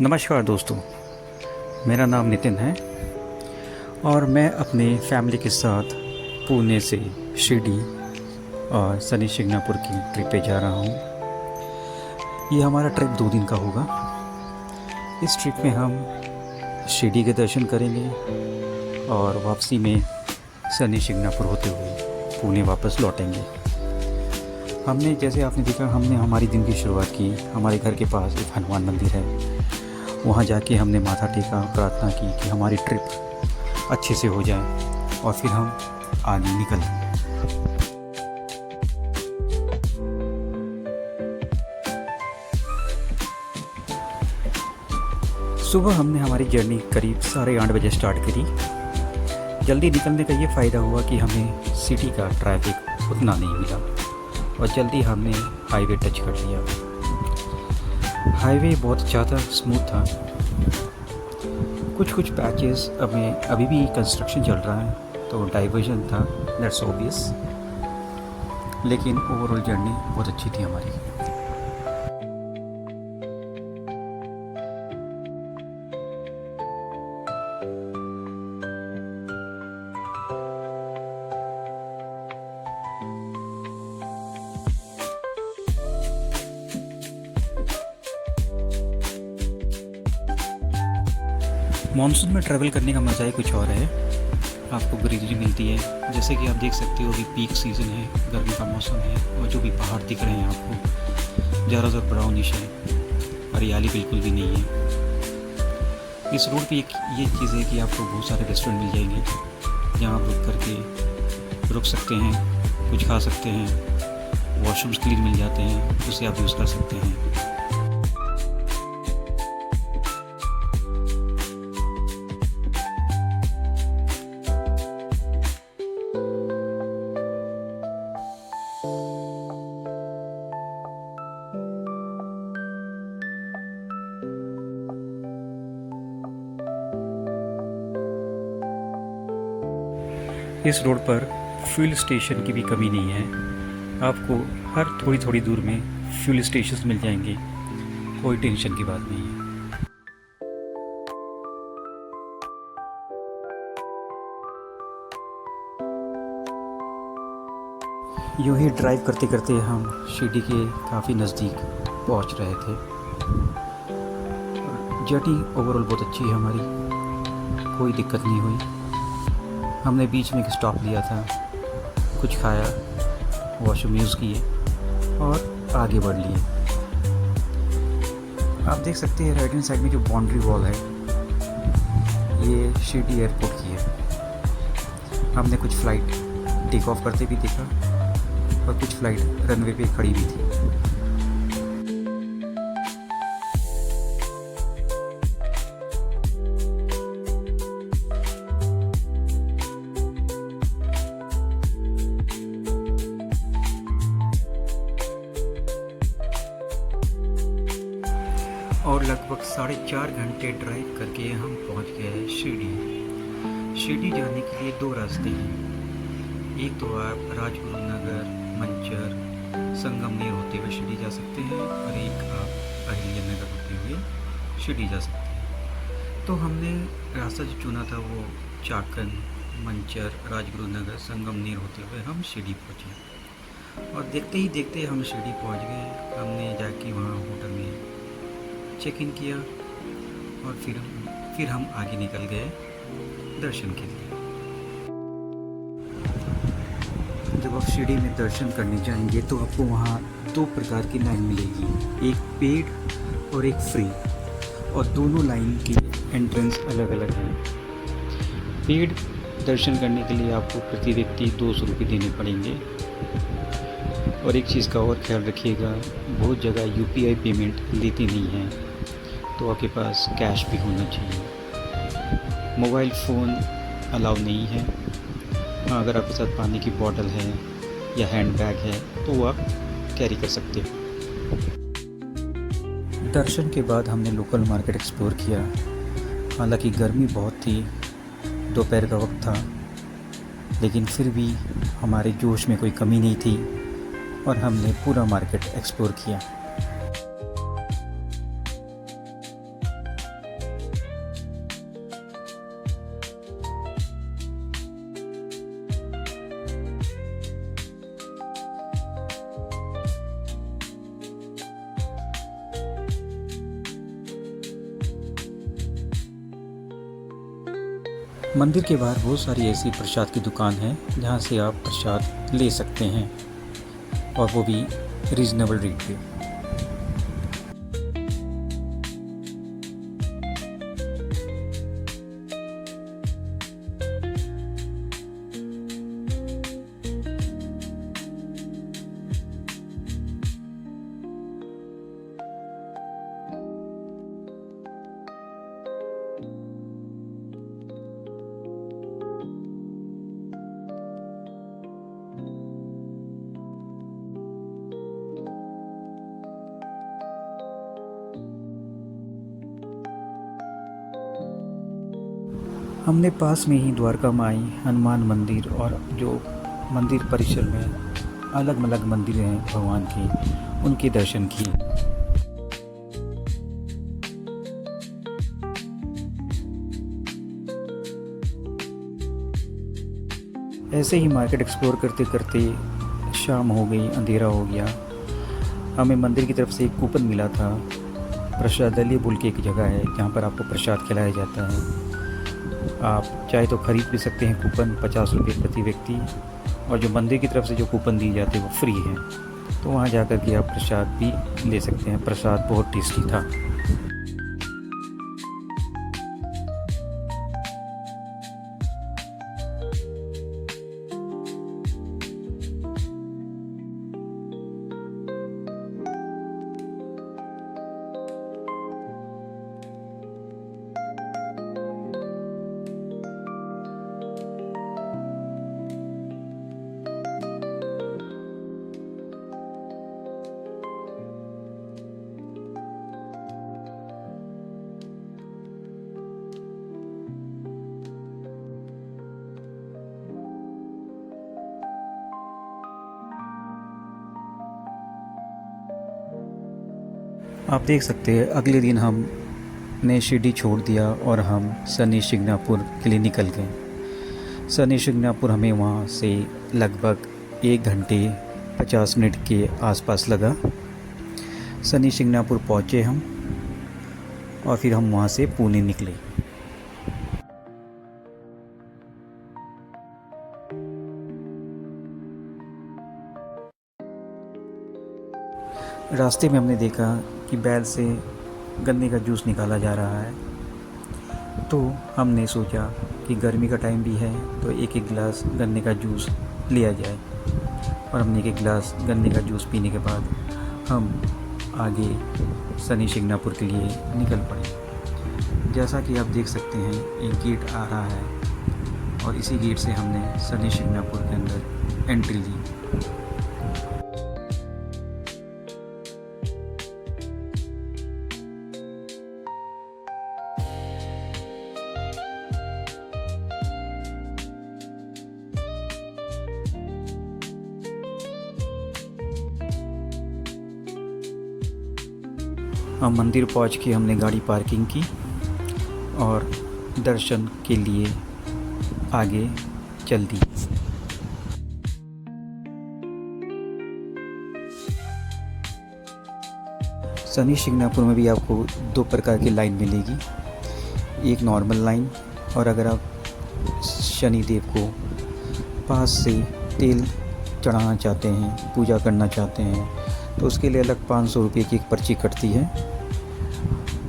नमस्कार दोस्तों, मेरा नाम नितिन है और मैं अपने फैमिली के साथ पुणे से शिरडी और शनि शिंगणापुर की ट्रिप पे जा रहा हूँ। ये हमारा ट्रिप 2 दिन का होगा। इस ट्रिप में हम शिरडी के दर्शन करेंगे और वापसी में शनि शिंगणापुर होते हुए पुणे वापस लौटेंगे। हमने जैसे आपने देखा, हमने हमारी दिन की शुरुआत की। हमारे घर के पास एक हनुमान मंदिर है, वहाँ जाके हमने माथा टेका, प्रार्थना की कि हमारी ट्रिप अच्छे से हो जाए और फिर हम आगे निकलें। सुबह हमने हमारी जर्नी करीब 8:30 बजे स्टार्ट करी। जल्दी निकलने का ये फ़ायदा हुआ कि हमें सिटी का ट्रैफिक उतना नहीं मिला और जल्दी हमने हाईवे टच कर लिया। हाईवे बहुत ज़्यादा स्मूथ था। कुछ पैचेस में अभी भी कंस्ट्रक्शन चल रहा है, तो डाइवर्जन था, दैट्स ऑब्वियस, लेकिन ओवरऑल जर्नी बहुत अच्छी थी हमारी। मॉनसून में ट्रैवल करने का मज़ा ही कुछ और है। आपको ग्रीनरी मिलती है, जैसे कि आप देख सकते हो अभी पीक सीज़न है, गर्मी का मौसम है और जो भी पहाड़ दिख रहे हैं आपको ज़्यादातर ब्राउनिश है, हरियाली बिल्कुल भी नहीं है। इस रोड पे ये चीज़ है कि आपको बहुत सारे रेस्टोरेंट मिल जाएंगे जहाँ आप रुक करके रुक सकते हैं, कुछ खा सकते हैं, वॉशरूम्स क्लीन मिल जाते हैं, उसे आप यूज़ कर सकते हैं। इस रोड पर फ्यूल स्टेशन की भी कमी नहीं है। आपको हर थोड़ी दूर में फ्यूल स्टेशन मिल जाएंगे, कोई टेंशन की बात नहीं है। यूँ ही ड्राइव करते करते हम शिरडी के काफ़ी नज़दीक पहुंच रहे थे। जर्नी ओवरऑल बहुत अच्छी है हमारी, कोई दिक्कत नहीं हुई। हमने बीच में एक स्टॉप लिया था, कुछ खाया, वॉशरूम यूज़ किए और आगे बढ़ लिए। आप देख सकते हैं राइट हैंड साइड में जो बाउंड्री वॉल है, ये शिरडी एयरपोर्ट की है। हमने कुछ फ़्लाइट टेक ऑफ करते भी देखा और कुछ फ़्लाइट रनवे पे खड़ी भी थी। और लगभग 4.5 घंटे ड्राइव करके हम पहुंच गए हैं शिरडी। शिरडी जाने के लिए 2 रास्ते हैं। एक तो आप राजगुरु नगर, मंचर, संगमनेर होते हुए शिरडी जा सकते हैं और एक आप अहिल्या नगर होते हुए शिरडी जा सकते हैं। तो हमने रास्ता जो चुना था वो चाकन, मंचर, राजगुरु नगर, संगमनेर होते हुए हम शिरडी पहुँचे और देखते ही देखते हम शिरडी पहुँच गए। हमने जाके वहाँ होटल में चेक इन किया और फिर हम आगे निकल गए दर्शन के लिए। जब आप शिरडी में दर्शन करने जाएंगे तो आपको वहाँ 2 प्रकार की लाइन मिलेगी, एक पेड और एक फ्री, और दोनों लाइन की एंट्रेंस अलग अलग है। पेड दर्शन करने के लिए आपको प्रति व्यक्ति 200 रुपये देने पड़ेंगे। और एक चीज़ का और ख्याल रखिएगा, बहुत जगह UPI पेमेंट लेती नहीं है, तो आपके पास कैश भी होना चाहिए। मोबाइल फ़ोन अलाउ नहीं है। हाँ, अगर आपके साथ पानी की बॉटल है या हैंड बैग है तो वो आप कैरी कर सकते हो। दर्शन के बाद हमने लोकल मार्केट एक्सप्लोर किया। हालांकि गर्मी बहुत थी, दोपहर का वक्त था, लेकिन फिर भी हमारे जोश में कोई कमी नहीं थी और हमने पूरा मार्केट एक्सप्लोर किया। मंदिर के बाहर बहुत सारी ऐसी प्रसाद की दुकान है जहाँ से आप प्रसाद ले सकते हैं, और वो भी रीज़नेबल रेट पे। हमने पास में ही द्वारका माई, हनुमान मंदिर और जो मंदिर परिसर में अलग अलग मंदिर हैं भगवान के, उनके दर्शन किए। ऐसे ही मार्केट एक्सप्लोर करते करते शाम हो गई, अंधेरा हो गया। हमें मंदिर की तरफ से एक कूपन मिला था। प्रसादालय बोल के एक जगह है जहाँ पर आपको प्रसाद खिलाया जाता है। आप चाहे तो ख़रीद भी सकते हैं कूपन, 50 रुपये प्रति व्यक्ति, और जो मंदिर की तरफ से जो कूपन दिए जाते हैं वो फ्री है। तो वहाँ जाकर के आप प्रसाद भी ले सकते हैं। प्रसाद बहुत टेस्टी था। आप देख सकते हैं अगले दिन हमने शिरडी छोड़ दिया और हम शनि शिंगणापुर के लिए निकल गए। शनि शिंगणापुर हमें वहाँ से लगभग 1 घंटे 50 मिनट के आसपास लगा। शनि शिंगणापुर पहुँचे हम, और फिर हम वहाँ से पुणे निकले। रास्ते में हमने देखा कि बैल से गन्ने का जूस निकाला जा रहा है, तो हमने सोचा कि गर्मी का टाइम भी है तो एक एक गिलास गन्ने का जूस लिया जाए। और हमने एक एक गिलास गन्ने का जूस पीने के बाद हम आगे शनि शिंगणापुर के लिए निकल पड़े। जैसा कि आप देख सकते हैं एक गेट आ रहा है, और इसी गेट से हमने शनि शिंगणापुर के अंदर एंट्री ली। हम मंदिर पहुंच के हमने गाड़ी पार्किंग की और दर्शन के लिए आगे चल दी। शनि शिंगणापुर में भी आपको 2 प्रकार की लाइन मिलेगी। एक नॉर्मल लाइन, और अगर आप शनिदेव को पास से तेल चढ़ाना चाहते हैं, पूजा करना चाहते हैं, तो उसके लिए अलग 500 रुपये की एक पर्ची कटती है।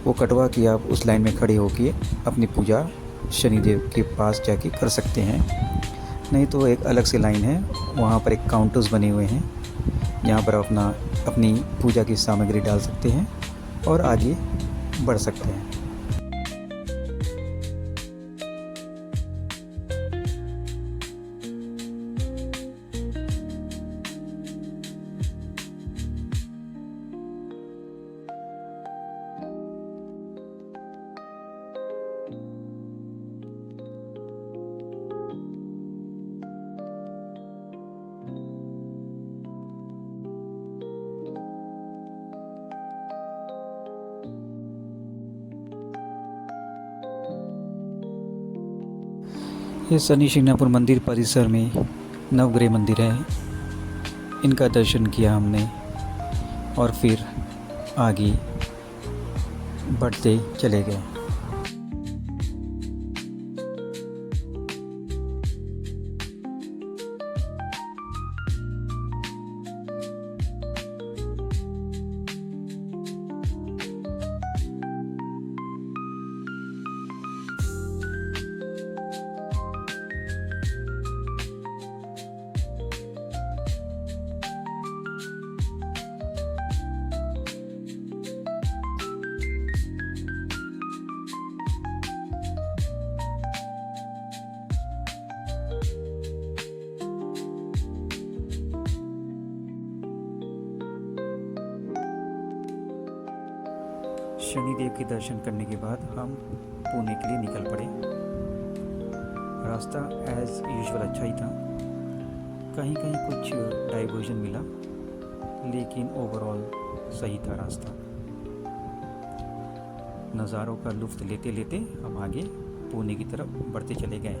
वो कटवा के आप उस लाइन में खड़े होके अपनी पूजा शनिदेव के पास जाके कर सकते हैं। नहीं तो एक अलग से लाइन है, वहाँ पर एक काउंटर्स बने हुए हैं जहाँ पर अपनी पूजा की सामग्री डाल सकते हैं और आगे बढ़ सकते हैं। ये शनि शिंगणापुर मंदिर परिसर में नवग्रह मंदिर है, इनका दर्शन किया हमने और फिर आगे बढ़ते चले गए। शनिदेव के दर्शन करने के बाद हम पुणे के लिए निकल पड़े। रास्ता एज़ यूजुअल अच्छा ही था, कहीं कहीं कुछ डाइवर्जन मिला, लेकिन ओवरऑल सही था रास्ता। नज़ारों का लुत्फ़ लेते लेते हम आगे पुणे की तरफ बढ़ते चले गए।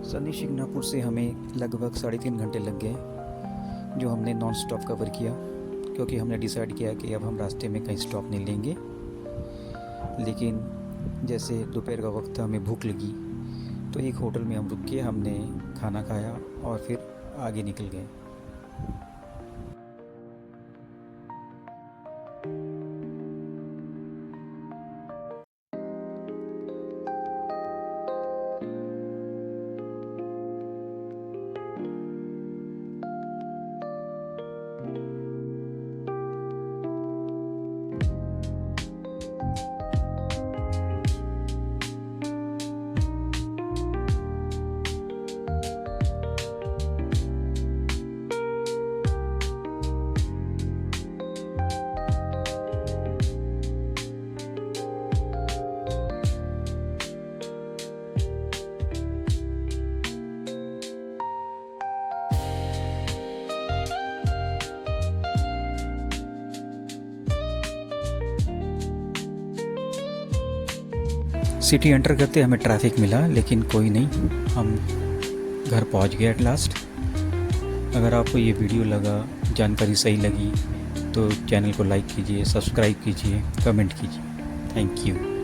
शनि शिंगणापुर से हमें लगभग 3.5 घंटे लग गए, जो हमने नॉन स्टॉप कवर किया, क्योंकि हमने डिसाइड किया कि अब हम रास्ते में कहीं स्टॉप नहीं लेंगे। लेकिन जैसे दोपहर का वक्त था, हमें भूख लगी, तो एक होटल में हम रुक के हमने खाना खाया और फिर आगे निकल गए। सिटी एंटर करते हमें ट्रैफिक मिला, लेकिन कोई नहीं, हम घर पहुंच गए एट लास्ट। अगर आपको ये वीडियो लगा, जानकारी सही लगी, तो चैनल को लाइक कीजिए, सब्सक्राइब कीजिए, कमेंट कीजिए। Thank you.